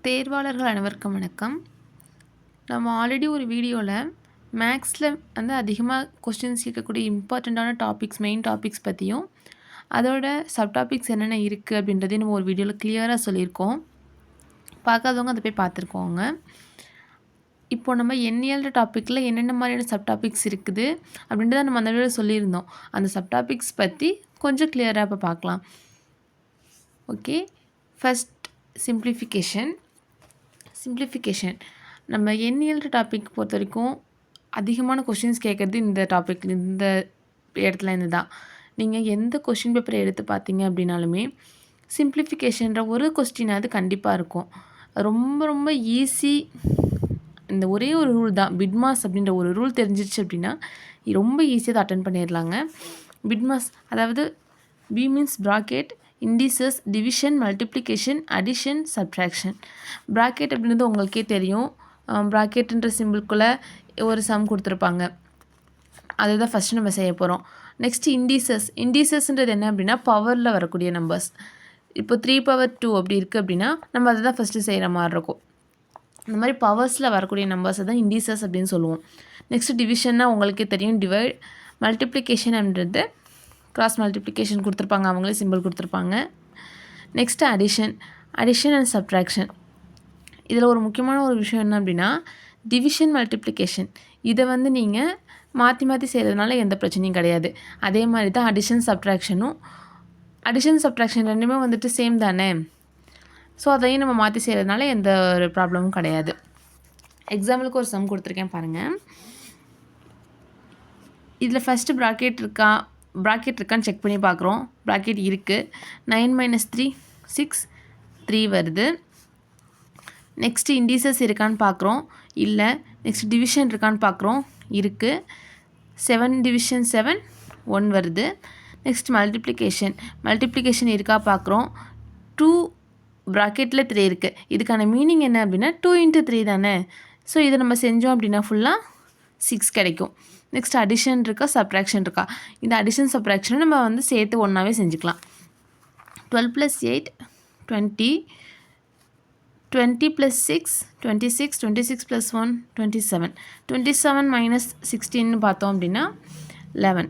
தேர்வாளர்கள் அனைவருக்கும் வணக்கம். நம்ம ஆல்ரெடி ஒரு வீடியோவில் மேக்ஸில் வந்து அதிகமாக கொஸ்டின்ஸ் கேட்கக்கூடிய இம்பார்ட்டண்ட்டான டாபிக்ஸ், மெயின் டாபிக்ஸ் பற்றியும் அதோட சப்டாபிக்ஸ் என்னென்ன இருக்குது அப்படின்றதையும் நம்ம ஒரு வீடியோவில் கிளியராக சொல்லியிருக்கோம். பார்க்காதவங்க அதை போய் பார்த்துருக்கோங்க. இப்போது நம்ம எண்ணியல் டாப்பிக்கில் என்னென்ன மாதிரியான சப்டாபிக்ஸ் இருக்குது அப்படின்றத நம்ம அந்த வீடியோவில் சொல்லியிருந்தோம். அந்த சப்டாபிக்ஸ் பற்றி கொஞ்சம் கிளியராக இப்போ பார்க்கலாம். Okay, first simplification. நம்ம எண்ணியல் டாபிக் பொறுத்த வரைக்கும் அதிகமான கொஷின்ஸ் கேட்குறது இந்த டாபிக், இந்த இடத்துல இருந்து தான். நீங்கள் எந்த கொஷின் பேப்பரை எடுத்து பார்த்தீங்க அப்படின்னாலுமே சிம்பிளிஃபிகேஷன்ற ஒரு கொஸ்டினாவது கண்டிப்பாக இருக்கும். ரொம்ப ரொம்ப ஈஸி. இந்த ஒரே ஒரு ரூல் தான், பிட்மாஸ் அப்படின்ற ஒரு ரூல் தெரிஞ்சிச்சு அப்படின்னா ரொம்ப ஈஸியாக அதை அட்டன் பண்ணிடலாங்க. பிட்மாஸ் அதாவது B means bracket, indices, division, multiplication, addition, subtraction. Bracket அப்படின்றது உங்களுக்கே தெரியும். ப்ராக்கெட்டுன்ற சிம்பிள்குள்ளே ஒரு சம் கொடுத்துருப்பாங்க. அதுதான் ஃபஸ்ட்டு நம்ம செய்ய போகிறோம். நெக்ஸ்ட்டு இண்டிசஸ்ன்றது என்ன அப்படின்னா பவரில் வரக்கூடிய நம்பர்ஸ். இப்போ 3/2 அப்படி இருக்குது அப்படின்னா நம்ம அதை தான் ஃபஸ்ட்டு செய்கிற மாதிரி இருக்கும். இந்த மாதிரி பவர்ஸில் வரக்கூடிய நம்பர்ஸை தான் இண்டிசஸ் அப்படின்னு சொல்லுவோம். நெக்ஸ்ட்டு டிவிஷன்னா உங்களுக்கே தெரியும், டிவைட். மல்டிப்ளிகேஷன் அப்படின்றது கிராஸ் மல்டிப்ளிகேஷன் கொடுத்துருப்பாங்க, அவங்களே சிம்பிள் கொடுத்துருப்பாங்க. Next addition and subtraction. இதில் ஒரு முக்கியமான ஒரு விஷயம் என்ன அப்படின்னா டிவிஷன், மல்டிப்ளிகேஷன் இதை வந்து நீங்கள் மாற்றி செய்கிறதுனால எந்த பிரச்சனையும் கிடையாது. அதே மாதிரி தான் அடிஷன், சப்ட்ராக்ஷன் ரெண்டுமே வந்துட்டு சேம் தானே. ஸோ அதையும் நம்ம மாற்றி செய்கிறதுனால எந்த ஒரு ப்ராப்ளமும் கிடையாது. எக்ஸாம்பிளுக்கு ஒரு சம் கொடுத்துருக்கேன் பாருங்கள். இதில் ஃபஸ்ட்டு ப்ராக்கெட் இருக்கான்னு செக் பண்ணி பார்க்குறோம். ப்ராக்கெட் இருக்குது. 9 - 3 6 3 வருது. நெக்ஸ்ட்டு இண்டிசஸ் இருக்கான்னு பார்க்குறோம், இல்லை. நெக்ஸ்ட் டிவிஷன் இருக்கான்னு பார்க்குறோம், இருக்குது. 7 டிவிஷன் 7 1 வருது. நெக்ஸ்ட் மல்டிப்ளிகேஷன் இருக்கா பார்க்குறோம். 2 ப்ராக்கெட்டில் 3 இருக்குது. இதுக்கான மீனிங் என்ன அப்படின்னா 2 × 3 தானே. ஸோ இதை நம்ம செஞ்சோம் அப்படின்னா ஃபுல்லாக 6 கிடைக்கும். நெக்ஸ்ட் அடிஷன் இருக்கா, சப்ட்ராக்ஷன் இருக்கா. இந்த அடிஷன் சப்ட்ராக்ஷனை நம்ம வந்து சேர்த்து ஒன்றாவே செஞ்சுக்கலாம். 12 + 8 20, 20 + 6 26, 26 + 1 27, 27 - 16 பார்த்தோம் அப்படின்னா 11.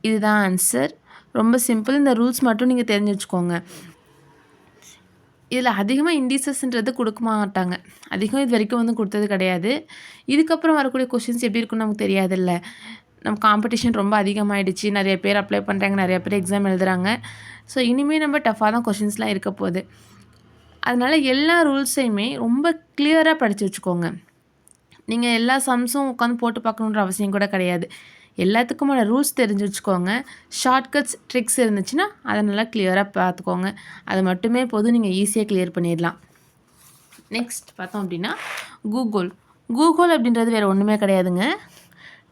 இதுதான் ஆன்சர். ரொம்ப சிம்பிள். இந்த ரூல்ஸ் மட்டும் நீங்கள் தெரிஞ்சு வச்சுக்கோங்க. இதில் அதிகமாக இண்டிசஸ்ன்றது கொடுக்க மாட்டாங்க. அதிகம் இது வரைக்கும் வந்து கொடுத்தது கிடையாது. இதுக்கப்புறம் வரக்கூடிய கொஷின்ஸ் எப்படி இருக்குன்னு நமக்கு தெரியாதுல்ல. நம்ம காம்படிஷன் ரொம்ப அதிகமாகிடுச்சு. நிறைய பேர் அப்ளை பண்ணுறாங்க, நிறைய பேர் எக்ஸாம் எழுதுகிறாங்க. ஸோ இனிமேல் நம்ம டஃப்பாக தான் கொஷின்ஸ்லாம் இருக்க போகுது. அதனால் எல்லா ரூல்ஸையுமே ரொம்ப கிளியராக படித்து வச்சுக்கோங்க. நீங்கள் எல்லா சம்ஸும் உட்காந்து போட்டு பார்க்கணுன்ற அவசியம் கூட கிடையாது. எல்லாத்துக்குமான ரூல்ஸ் தெரிஞ்சு வச்சுக்கோங்க. ஷார்ட்கட்ஸ், ட்ரிக்ஸ் இருந்துச்சுன்னா அதை நல்லா கிளியராக பார்த்துக்கோங்க. அது மட்டுமே போதும், நீங்கள் ஈஸியாக கிளியர் பண்ணிடலாம். நெக்ஸ்ட் பார்த்தோம் அப்படின்னா கூகுள் அப்படின்றது வேறு ஒன்றுமே கிடையாதுங்க.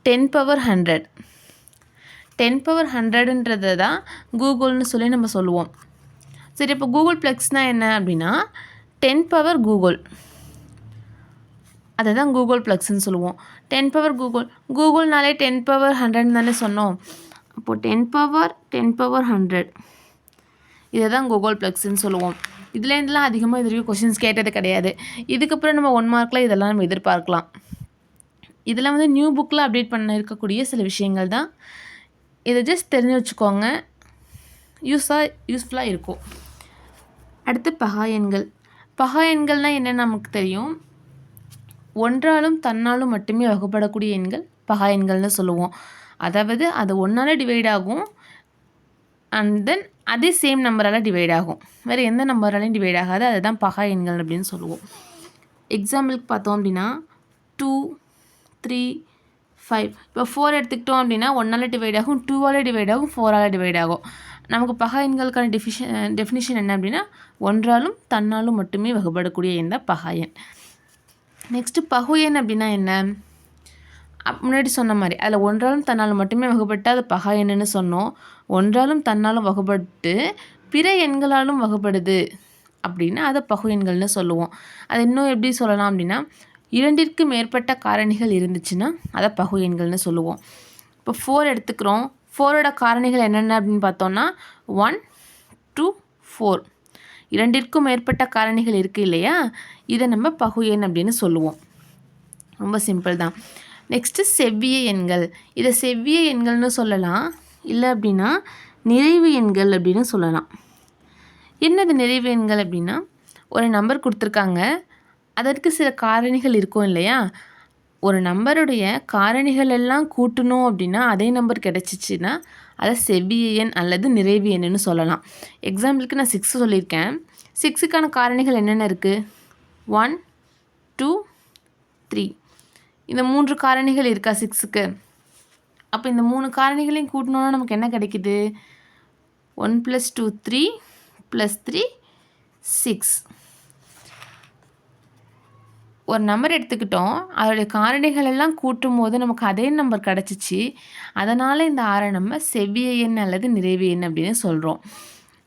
10^100 10^100ன்றது தான் கூகுள்னு சொல்லி நம்ம சொல்லுவோம். சரி, இப்போ கூகுள் ப்ளக்ஸ்னால் என்ன அப்படின்னா 10 பவர் கூகுள், அதை தான் கூகுள் ப்ளக்ஸ்ன்னு சொல்லுவோம். 10 பவர் கூகுள்னாலே 10^100 தானே சொன்னோம். அப்போது 10^100 இதை தான் கூகுள் ப்ளக்ஸ்ன்னு சொல்லுவோம். இதுலேருந்துலாம் அதிகமாக இது வரைக்கும் கொஷின்ஸ் கேட்டது கிடையாது. இதுக்கப்புறம் நம்ம 1 மார்க்கில் இதெல்லாம் நம்ம எதிர்பார்க்கலாம். இதெல்லாம் வந்து நியூ புக்கில் அப்டேட் பண்ண இருக்கக்கூடிய சில விஷயங்கள் தான். இதை ஜஸ்ட் தெரிஞ்சு வச்சுக்கோங்க, யூஸ்ஃபுல்லாக இருக்கும். அடுத்து பகா எண்கள்னால் என்னென்னு நமக்கு தெரியும். ஒன்றாலும் தன்னாலும் மட்டுமே வகுப்படக்கூடிய எண்கள் பகா எண்கள்னு சொல்லுவோம். அதாவது அது 1ஆல் டிவைட் ஆகும், அண்ட் தென் அதே சேம் நம்பரால் டிவைட் ஆகும். வேறு எந்த நம்பராலையும் டிவைட் ஆகாது. அதுதான் பகா எண்கள் அப்படின்னு சொல்லுவோம். எக்ஸாம்பிளுக்கு பார்த்தோம் அப்படின்னா 2 3 5. இப்போ 4 எடுத்துக்கிட்டோம் அப்படின்னா 1ஆல் டிவைட் ஆகும், 2ஆல் டிவைட் ஆகும், 4ஆல் டிவைட் ஆகும். நமக்கு பகா எண்களுக்கான டெஃபினிஷன் என்ன அப்படின்னா ஒன்றாலும் தன்னாலும் மட்டுமே வகுப்படக்கூடிய எண் தான் பகா எண். நெக்ஸ்ட்டு பகு எண் அப்படின்னா என்ன? முன்னாடி சொன்ன மாதிரி அதில் ஒன்றாலும் தன்னாலும் மட்டுமே வகுப்பட்டு அது பகா எண்ணுன்னு சொன்னோம். ஒன்றாலும் தன்னாலும் வகுப்பட்டு பிற எண்களாலும் வகுப்படுது அப்படின்னா அதை பகு எண்கள்னு சொல்லுவோம். அது இன்னும் எப்படி சொல்லலாம் அப்படின்னா 2ற்கு மேற்பட்ட காரணிகள் இருந்துச்சுன்னா அதை பகு எண்கள்னு சொல்லுவோம். இப்போ 4 எடுத்துக்கிறோம். 4ஓட காரணிகள் என்னென்ன அப்படின்னு பார்த்தோன்னா 1 2 4. 2ற்கும் மேற்பட்ட காரணிகள் இருக்குது இல்லையா, இதை நம்ம பகு எண் அப்படின்னு சொல்லுவோம். ரொம்ப சிம்பிள் தான். நெக்ஸ்ட்டு செவ்விய எண்கள். இதை செவ்விய எண்கள்னு சொல்லலாம், இல்லை அப்படின்னா நிறைவு எண்கள் அப்படின்னு சொல்லலாம். என்னது நிறைவு எண்கள் அப்படின்னா, ஒரு நம்பர் கொடுத்துருக்காங்க, அதற்கு சில காரணிகள் இருக்கும் இல்லையா, ஒரு நம்பருடைய காரணிகள் எல்லாம் கூட்டணும் அப்படின்னா அதே நம்பர் கிடச்சிச்சின்னா அதை செவ்விய எண் அல்லது நிறைவு எண்ணுன்னு சொல்லலாம். எக்ஸாம்பிளுக்கு நான் 6 சொல்லியிருக்கேன். 6க்கான காரணிகள் என்னென்ன இருக்குது? 1, 2, 3. இந்த 3 காரணிகள் இருக்கா 6க்கு? அப்போ இந்த 3 காரணிகளையும் கூட்டணும்னா நமக்கு என்ன கிடைக்குது? 1 + 2 3 + 3 6. ஒரு நம்பர் எடுத்துக்கிட்டோம், அதோடைய காரணிகள் எல்லாம் கூட்டும் போது நமக்கு அதே நம்பர் கிடச்சிச்சு. அதனால் இந்த 6 நம்ம செவ்விய எண் அல்லது நிறைவு எண் அப்படின்னு சொல்கிறோம்.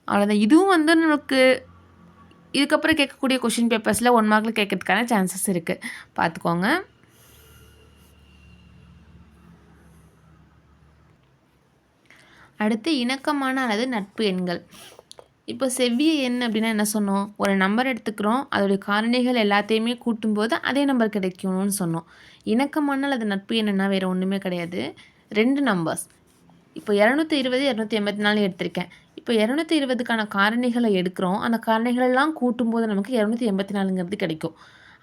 அவ்வளோதான். இதுவும் வந்து நமக்கு இதுக்கப்புறம் கேட்கக்கூடிய கொஷின் பேப்பர்ஸில் 1 மார்க்கில் கேட்கறதுக்கான சான்சஸ் இருக்குது, பார்த்துக்கோங்க. அடுத்து இணக்கமான அல்லது நட்பு எண்கள். இப்போ செவ்விய எண் அப்படின்னா என்ன சொன்னோம்? ஒரு நம்பர் எடுத்துக்கிறோம், அதோடைய காரணிகள் எல்லாத்தையுமே கூட்டும்போது அதே நம்பர் கிடைக்கணும்னு சொன்னோம். இணக்கமான அல்லது நட்பு எண்ணுன்னா வேறு ஒன்றுமே கிடையாது, 2 நம்பர்ஸ். இப்போ 220 284 எடுத்திருக்கேன். இப்போ 220க்கான காரணிகளை எடுக்கிறோம், அந்த காரணிகளெல்லாம் கூட்டும்போது நமக்கு 284ங்கிறது கிடைக்கும்.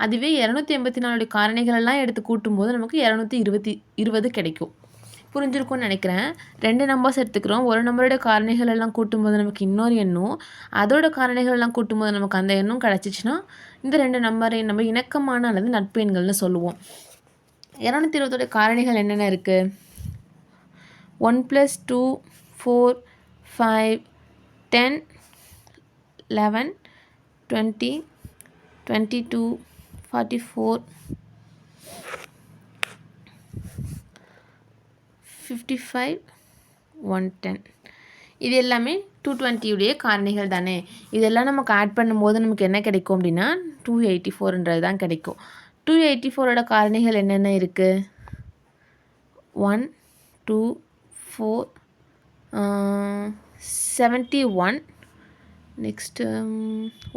அதுவே 284 காரணிகளெல்லாம் எடுத்து கூட்டும்போது நமக்கு 220 கிடைக்கும். புரிஞ்சிருக்கும்னு நினைக்கிறேன். 2 நம்பர்ஸ் எடுத்துக்கிறோம், ஒரு நம்பரோட காரணிகள் எல்லாம் கூட்டும்போது நமக்கு இன்னொரு எண்ணும், அதோட காரணிகள் எல்லாம் கூட்டும்போது நமக்கு அந்த எண்ணும் கிடச்சிச்சின்னா இந்த 2 நம்பரை நம்ம இணக்கமான அல்லது நட்பு எண்கள்னு சொல்லுவோம். 220 காரணிகள் என்னென்ன இருக்குது? 1 + 2 4 5 10 11 20 22 44 55 110. இது எல்லாமே 220 காரணிகள் தானே. இதெல்லாம் நமக்கு ஆட் பண்ணும்போது நமக்கு என்ன கிடைக்கும் அப்படின்னா 284ன்றது தான் கிடைக்கும். 284ஓட காரணிகள் என்னென்ன இருக்குது? 1 2 4 71, நெக்ஸ்ட்டு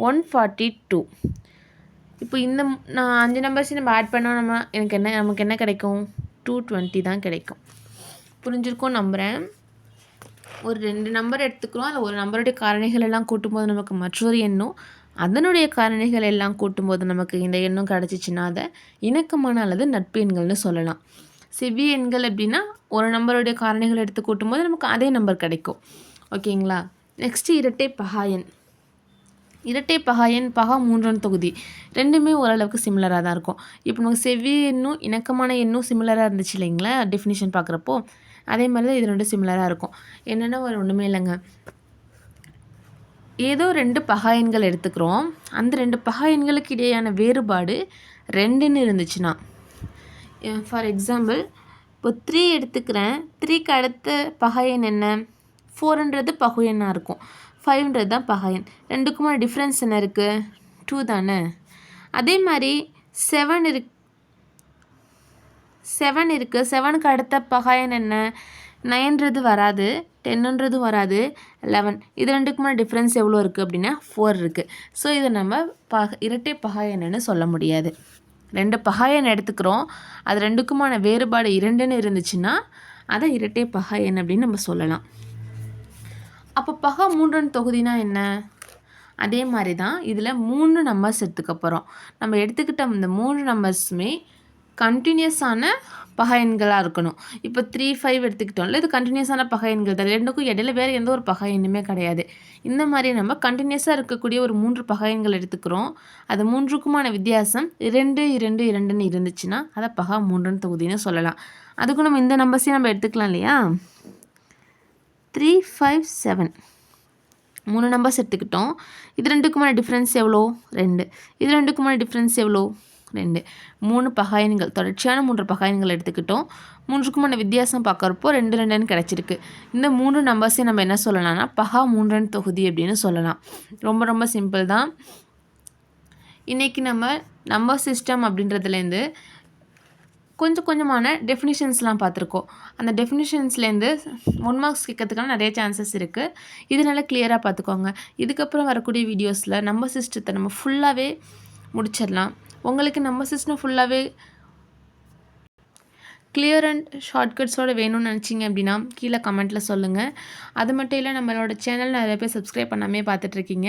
142. இப்போ இந்த நான் 5 நம்பர்ஸையும் நம்ம ஆட் பண்ணால் நமக்கு என்ன கிடைக்கும்? 220 தான் கிடைக்கும். புரிஞ்சிருக்கும் நம்புகிறேன். ஒரு 2 நம்பர் எடுத்துக்கிறோம், அதில் ஒரு நம்பருடைய காரணிகள் எல்லாம் கூட்டும்போது நமக்கு மற்றொரு எண்ணும், அதனுடைய காரணிகள் எல்லாம் கூட்டும்போது நமக்கு இந்த எண்ணும் கிடச்சிச்சின்னா அதை இணக்கமான அல்லது நட்பு எண்கள்னு சொல்லலாம். செவ்விய எண்கள் அப்படின்னா ஒரு நம்பருடைய காரணிகள் எடுத்து கூட்டும்போது நமக்கு அதே நம்பர் கிடைக்கும். ஓகேங்களா? நெக்ஸ்ட்டு இரட்டை பகா எண். இரட்டை பகா எண், பகா 3 தொகுதி ரெண்டுமே ஓரளவுக்கு சிமிலராக தான் இருக்கும். இப்போ நமக்கு செவ்விய எண்ணும் இணக்கமான எண்ணும் சிமிலராக இருந்துச்சு இல்லைங்களா டெஃபினிஷன் பார்க்குறப்போ, அதே மாதிரி தான் இது 2 சிமிலராக இருக்கும். என்னென்னா ஒன்றுமே இல்லைங்க, ஏதோ 2 பகா எண்கள் எடுத்துக்கிறோம், அந்த 2 பகா எண்களுக்கு இடையேயான வேறுபாடு 2ன்னு இருந்துச்சுன்னா, ஃபார் எக்ஸாம்பிள் இப்போ 3 எடுத்துக்கிறேன், 3க்கு அடுத்த பகா எண் என்ன? 4ன்றது பகு எண்ணாக இருக்கும், 5ன்றது தான் பகா எண். ரெண்டுக்குமான டிஃப்ரென்ஸ் என்ன இருக்குது? 2 தானே. அதே மாதிரி 7 இருக்குது, 7க்கு அடுத்த பகா எண் என்ன? 9ன்றது வராது, 10ன்றது வராது, 11. இது ரெண்டுக்குமான டிஃப்ரென்ஸ் எவ்வளோ இருக்குது அப்படின்னா 4 இருக்குது. ஸோ இதை நம்ம இரட்டை பகா எண்ணுன்னு சொல்ல முடியாது. 2 பகா எண் எடுத்துக்கிறோம், அது ரெண்டுக்குமான வேறுபாடு 2ன்னு இருந்துச்சுன்னா அதை இரட்டை பகா எண் அப்படின்னு நம்ம சொல்லலாம். அப்போ பகா 3 தொகுதினா என்ன? அதே மாதிரி தான் இதில் 3 நம்பர்ஸ் எடுத்துக்க போகிறோம். நம்ம எடுத்துக்கிட்ட இந்த 3 நம்பர்ஸுமே கண்டினியூஸான பகா எண்களாக இருக்கணும். இப்போ 3 5 எடுத்துக்கிட்டோம்ல, இது கண்டினியூஸான பகா எண்கள் தான். ரெண்டுக்கும் இடையில வேறு எந்த ஒரு பகா எண்ணுமே கிடையாது. இந்த மாதிரி நம்ம கண்டினியூஸாக இருக்கக்கூடிய ஒரு 3 பகா எண்கள் எடுத்துக்கிறோம், அது 3க்குமான வித்தியாசம் 2 2 2ன்னு இருந்துச்சுன்னா அதை பகா 3 தொகுதின்னு சொல்லலாம். அதுக்கும் நம்ம இந்த நம்பர்ஸையும் நம்ம எடுத்துக்கலாம் இல்லையா? 3 5 7 3 நம்பர்ஸ் எடுத்துக்கிட்டோம். இது ரெண்டுக்குமான டிஃப்ரென்ஸ் எவ்வளோ? 2. இது ரெண்டுக்குமான டிஃப்ரென்ஸ் எவ்வளோ? 2. 3 பகா எண்கள், தொடர்ச்சியான 3 பகா எண்கள் எடுத்துக்கிட்டோம். 3க்குமான வித்தியாசம் பார்க்குறப்போ 2 2ன்னு கிடச்சிருக்கு. இந்த 3 நம்பர்ஸையும் நம்ம என்ன சொல்லலாம்னா பகா 3 தொகுதி அப்படின்னு சொல்லலாம். ரொம்ப ரொம்ப சிம்பிள் தான். இன்றைக்கி நம்ம நம்பர் சிஸ்டம் அப்படின்றதுலேருந்து கொஞ்சம் கொஞ்சமான டெஃபினிஷன்ஸ்லாம் பார்த்துருக்கோம். அந்த டெஃபினிஷன்ஸ்லேருந்து 1 மார்க்ஸ் கேட்கறதுக்கான நிறைய சான்சஸ் இருக்குது. இது நல்லா கிளியராக பார்த்துக்கோங்க. இதுக்கப்புறம் வரக்கூடிய வீடியோஸில் நம்பர் சிஸ்டத்தை நம்ம ஃபுல்லாகவே முடிச்சிடலாம். உங்களுக்கு நம்பர் சிஸ்டம் ஃபுல்லாகவே கிளியர் அண்ட் ஷார்ட்கட்ஸோடு வேணும்னு நினச்சிங்க அப்படின்னா கீழே கமெண்ட்டில் சொல்லுங்கள். அது மட்டும் இல்லை, நம்மளோட சேனல் நிறைய பேர் சப்ஸ்கிரைப் பண்ணாமே பார்த்துட்ருக்கீங்க.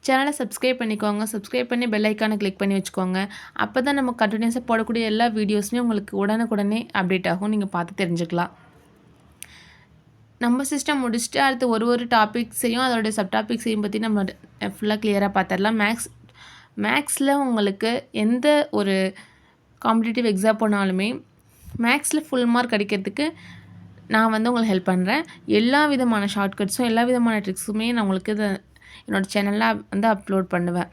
சேனலை சப்ஸ்கிரைப் பண்ணிக்கோங்க. சப்ஸ்கிரைப் பண்ணி பெல் ஐக்கானை கிளிக் பண்ணி வச்சுக்கோங்க. அப்போ தான் நம்ம கண்டினியூஸாக போடக்கூடிய எல்லா வீடியோஸுமே உங்களுக்கு உடனுக்குடனே அப்டேட் ஆகும். நீங்கள் பார்த்து தெரிஞ்சுக்கலாம். நம்ம சிஸ்டம் முடிச்சுட்டு அடுத்து ஒரு டாபிக்ஸையும் அதோடைய சப் டாபிக்ஸையும் பற்றி நம்ம ஃபுல்லாக கிளியராக பார்த்துடலாம். மேக்ஸில் உங்களுக்கு எந்த ஒரு காம்படிட்டிவ் எக்ஸாம் போனாலுமே மேக்ஸில் ஃபுல் மார்க் அடிக்கிறதுக்கு நான் உங்களுக்கு ஹெல்ப் பண்ணுறேன். எல்லா விதமான ஷார்ட்கட்ஸும் எல்லா விதமான ட்ரிக்ஸுமே நான் உங்களுக்கு என்னோடய சேனலில் அப்லோட் பண்ணுவேன்.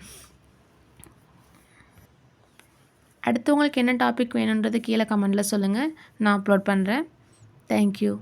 அடுத்து உங்களுக்கு என்ன டாபிக் வேணுன்றது கீழே கமெண்ட்டில் சொல்லுங்கள். நான் அப்லோட் பண்ணுறேன். தேங்க்யூ.